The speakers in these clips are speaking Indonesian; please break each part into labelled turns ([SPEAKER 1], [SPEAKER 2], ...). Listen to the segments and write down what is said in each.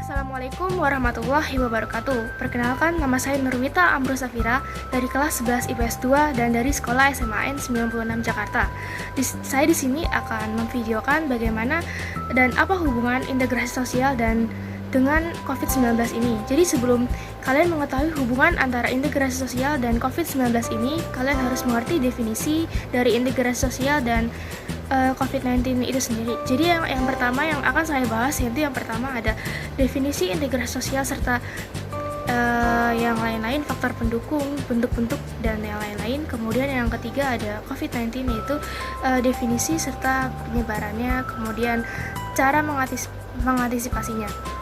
[SPEAKER 1] Assalamualaikum warahmatullahi wabarakatuh. Perkenalkan, nama saya Nurwita Amru Safira dari kelas 11 IPS 2 dan dari Sekolah SMAN 96 Jakarta. Saya di sini akan memvideokan bagaimana dan apa hubungan integrasi sosial dan dengan COVID-19 ini. Jadi sebelum kalian mengetahui hubungan antara integrasi sosial dan COVID-19 ini, kalian harus mengerti definisi dari integrasi sosial dan COVID-19 itu sendiri. Jadi yang pertama yang akan saya bahas yaitu yang pertama ada definisi integrasi sosial serta yang lain-lain, faktor pendukung, bentuk-bentuk dan yang lain-lain. Kemudian yang ketiga ada COVID-19 yaitu definisi serta penyebarannya, kemudian cara mengantisipasinya.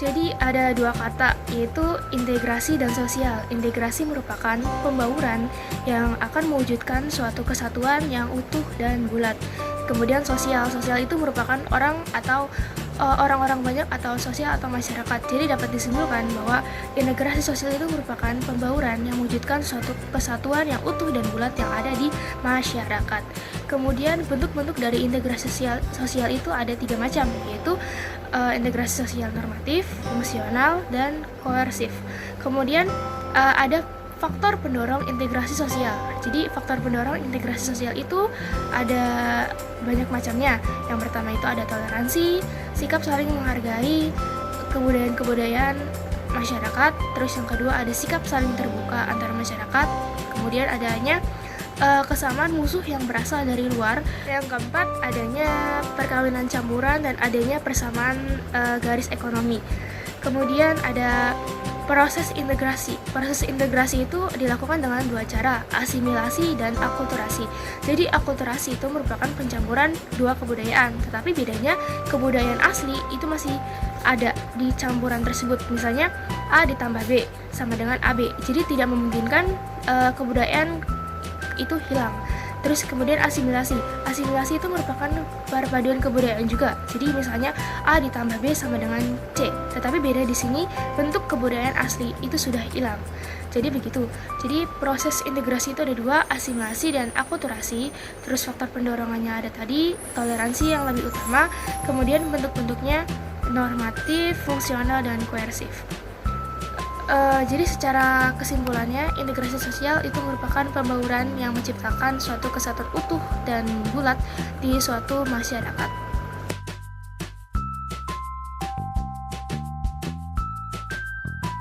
[SPEAKER 1] Jadi ada dua kata, yaitu integrasi dan sosial. Integrasi merupakan pembauran yang akan mewujudkan suatu kesatuan yang utuh dan bulat. Kemudian sosial itu merupakan orang atau orang-orang banyak atau sosial atau masyarakat. Jadi dapat disimpulkan bahwa integrasi sosial itu merupakan pembauran yang mewujudkan suatu kesatuan yang utuh dan bulat yang ada di masyarakat. Kemudian bentuk-bentuk dari integrasi sosial itu ada 3 macam, yaitu integrasi sosial normatif, fungsional, dan koersif. Kemudian ada faktor pendorong integrasi sosial. Jadi faktor pendorong integrasi sosial itu ada banyak macamnya. Yang pertama itu ada toleransi, sikap saling menghargai, kebudayaan masyarakat. Terus yang kedua ada sikap saling terbuka antar masyarakat. Kemudian adanya kesamaan musuh yang berasal dari luar. Yang keempat adanya perkawinan campuran dan adanya persamaan garis ekonomi. Kemudian ada proses integrasi. Proses integrasi itu dilakukan dengan 2 cara, asimilasi dan akulturasi. Jadi akulturasi itu merupakan pencampuran 2 kebudayaan, tetapi bedanya kebudayaan asli itu masih ada di campuran tersebut. Misalnya A ditambah B sama dengan AB. Jadi tidak memungkinkan kebudayaan itu hilang. Terus kemudian asimilasi itu merupakan perpaduan kebudayaan juga. Jadi misalnya A ditambah B sama dengan C, tetapi beda di sini bentuk kebudayaan asli itu sudah hilang. Jadi begitu. Jadi proses integrasi itu ada 2, asimilasi dan akulturasi. Terus faktor pendorongannya ada tadi toleransi yang lebih utama. Kemudian bentuk-bentuknya normatif, fungsional, dan koersif. Jadi secara kesimpulannya, integrasi sosial itu merupakan pembauran yang menciptakan suatu kesatuan utuh dan bulat di suatu masyarakat.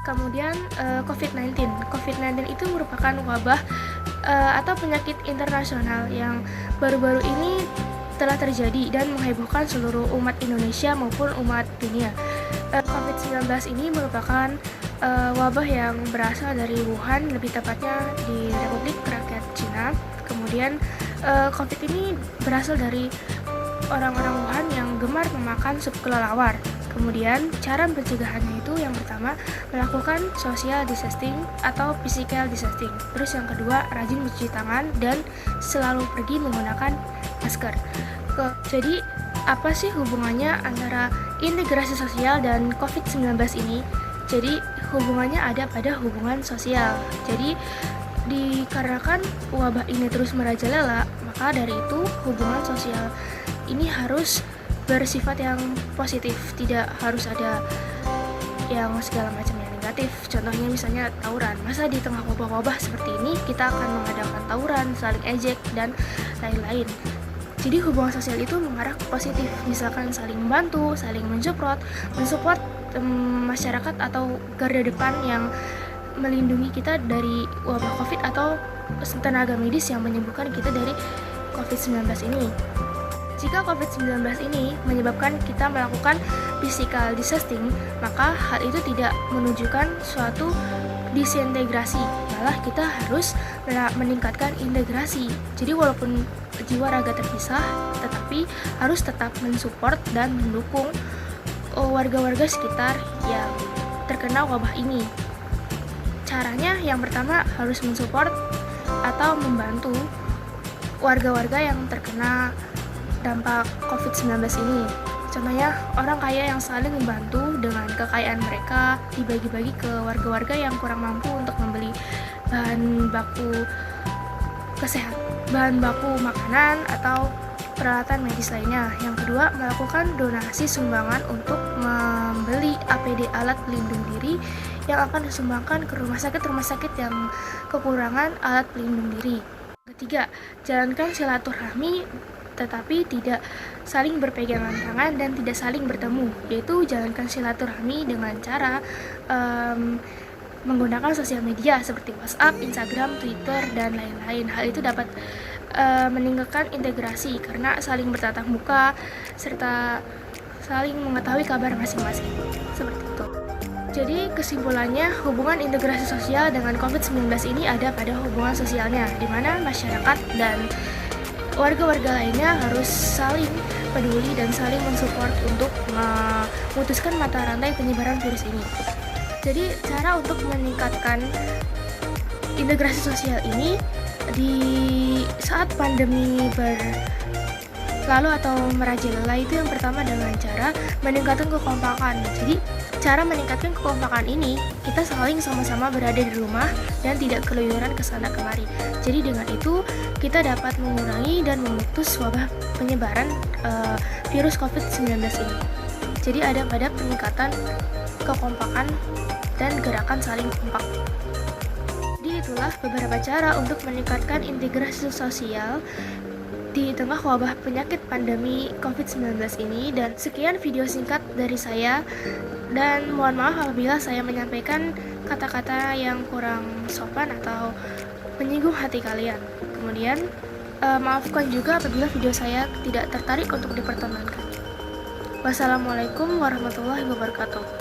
[SPEAKER 1] Kemudian COVID-19 itu merupakan wabah atau penyakit internasional yang baru-baru ini telah terjadi dan menghebohkan seluruh umat Indonesia maupun umat dunia. COVID-19 ini merupakan wabah yang berasal dari Wuhan, lebih tepatnya di Republik Rakyat Cina. Kemudian COVID ini berasal dari orang-orang Wuhan yang gemar memakan sup kelelawar. Kemudian cara pencegahannya itu yang pertama melakukan social distancing atau physical distancing. Terus yang kedua rajin mencuci tangan dan selalu pergi menggunakan masker. Jadi apa sih hubungannya antara integrasi sosial dan COVID-19 ini? Jadi hubungannya ada pada hubungan sosial. Jadi dikarenakan wabah ini terus merajalela, maka dari itu hubungan sosial ini harus bersifat yang positif, tidak harus ada yang segala macam yang negatif. Contohnya misalnya tawuran. Masa di tengah wabah-wabah seperti ini kita akan mengadakan tawuran, saling ejek dan lain-lain. Jadi hubungan sosial itu mengarah ke positif, misalkan saling membantu, saling mensupport masyarakat atau garda depan yang melindungi kita dari wabah COVID atau tenaga medis yang menyembuhkan kita dari COVID-19 ini. Jika COVID-19 ini menyebabkan kita melakukan physical distancing, maka hal itu tidak menunjukkan suatu disintegrasi, malah kita harus meningkatkan integrasi. Jadi walaupun jiwa raga terpisah, tetapi harus tetap mensupport dan mendukung warga-warga sekitar yang terkena wabah ini. Caranya yang pertama harus mensupport atau membantu warga-warga yang terkena dampak COVID-19 ini. Contohnya orang kaya yang saling membantu dengan kekayaan mereka dibagi-bagi ke warga-warga yang kurang mampu untuk membeli bahan baku makanan atau peralatan medis lainnya. Yang kedua, melakukan donasi sumbangan untuk membeli APD alat pelindung diri yang akan disumbangkan ke rumah sakit yang kekurangan alat pelindung diri. Ketiga, jalankan silaturahmi tetapi tidak saling berpegangan tangan dan tidak saling bertemu, yaitu jalankan silaturahmi dengan cara menggunakan sosial media seperti WhatsApp, Instagram, Twitter, dan lain-lain. Hal itu dapat meningkatkan integrasi karena saling bertatap muka serta saling mengetahui kabar masing-masing. Seperti itu. Jadi kesimpulannya, hubungan integrasi sosial dengan COVID-19 ini ada pada hubungan sosialnya, di mana masyarakat dan warga-warga lainnya harus saling peduli dan saling mensupport untuk memutuskan mata rantai penyebaran virus ini. Jadi cara untuk meningkatkan integrasi sosial ini di saat pandemi berlalu atau merajalela itu yang pertama dengan cara meningkatkan kekompakan. Jadi cara meningkatkan kekompakan ini kita saling sama-sama berada di rumah dan tidak keluyuran ke sana kemari. Jadi dengan itu kita dapat mengurangi dan memutus wabah penyebaran virus COVID-19 ini. Jadi ada pada peningkatan kekompakan dan gerakan saling kompak. Jadi itulah beberapa cara untuk meningkatkan integrasi sosial di tengah wabah penyakit pandemi COVID-19 ini. Dan sekian video singkat dari saya, dan mohon maaf apabila saya menyampaikan kata-kata yang kurang sopan atau menyinggung hati kalian. Kemudian maafkan juga apabila video saya tidak tertarik untuk dipertontonkan. Wassalamualaikum warahmatullahi wabarakatuh.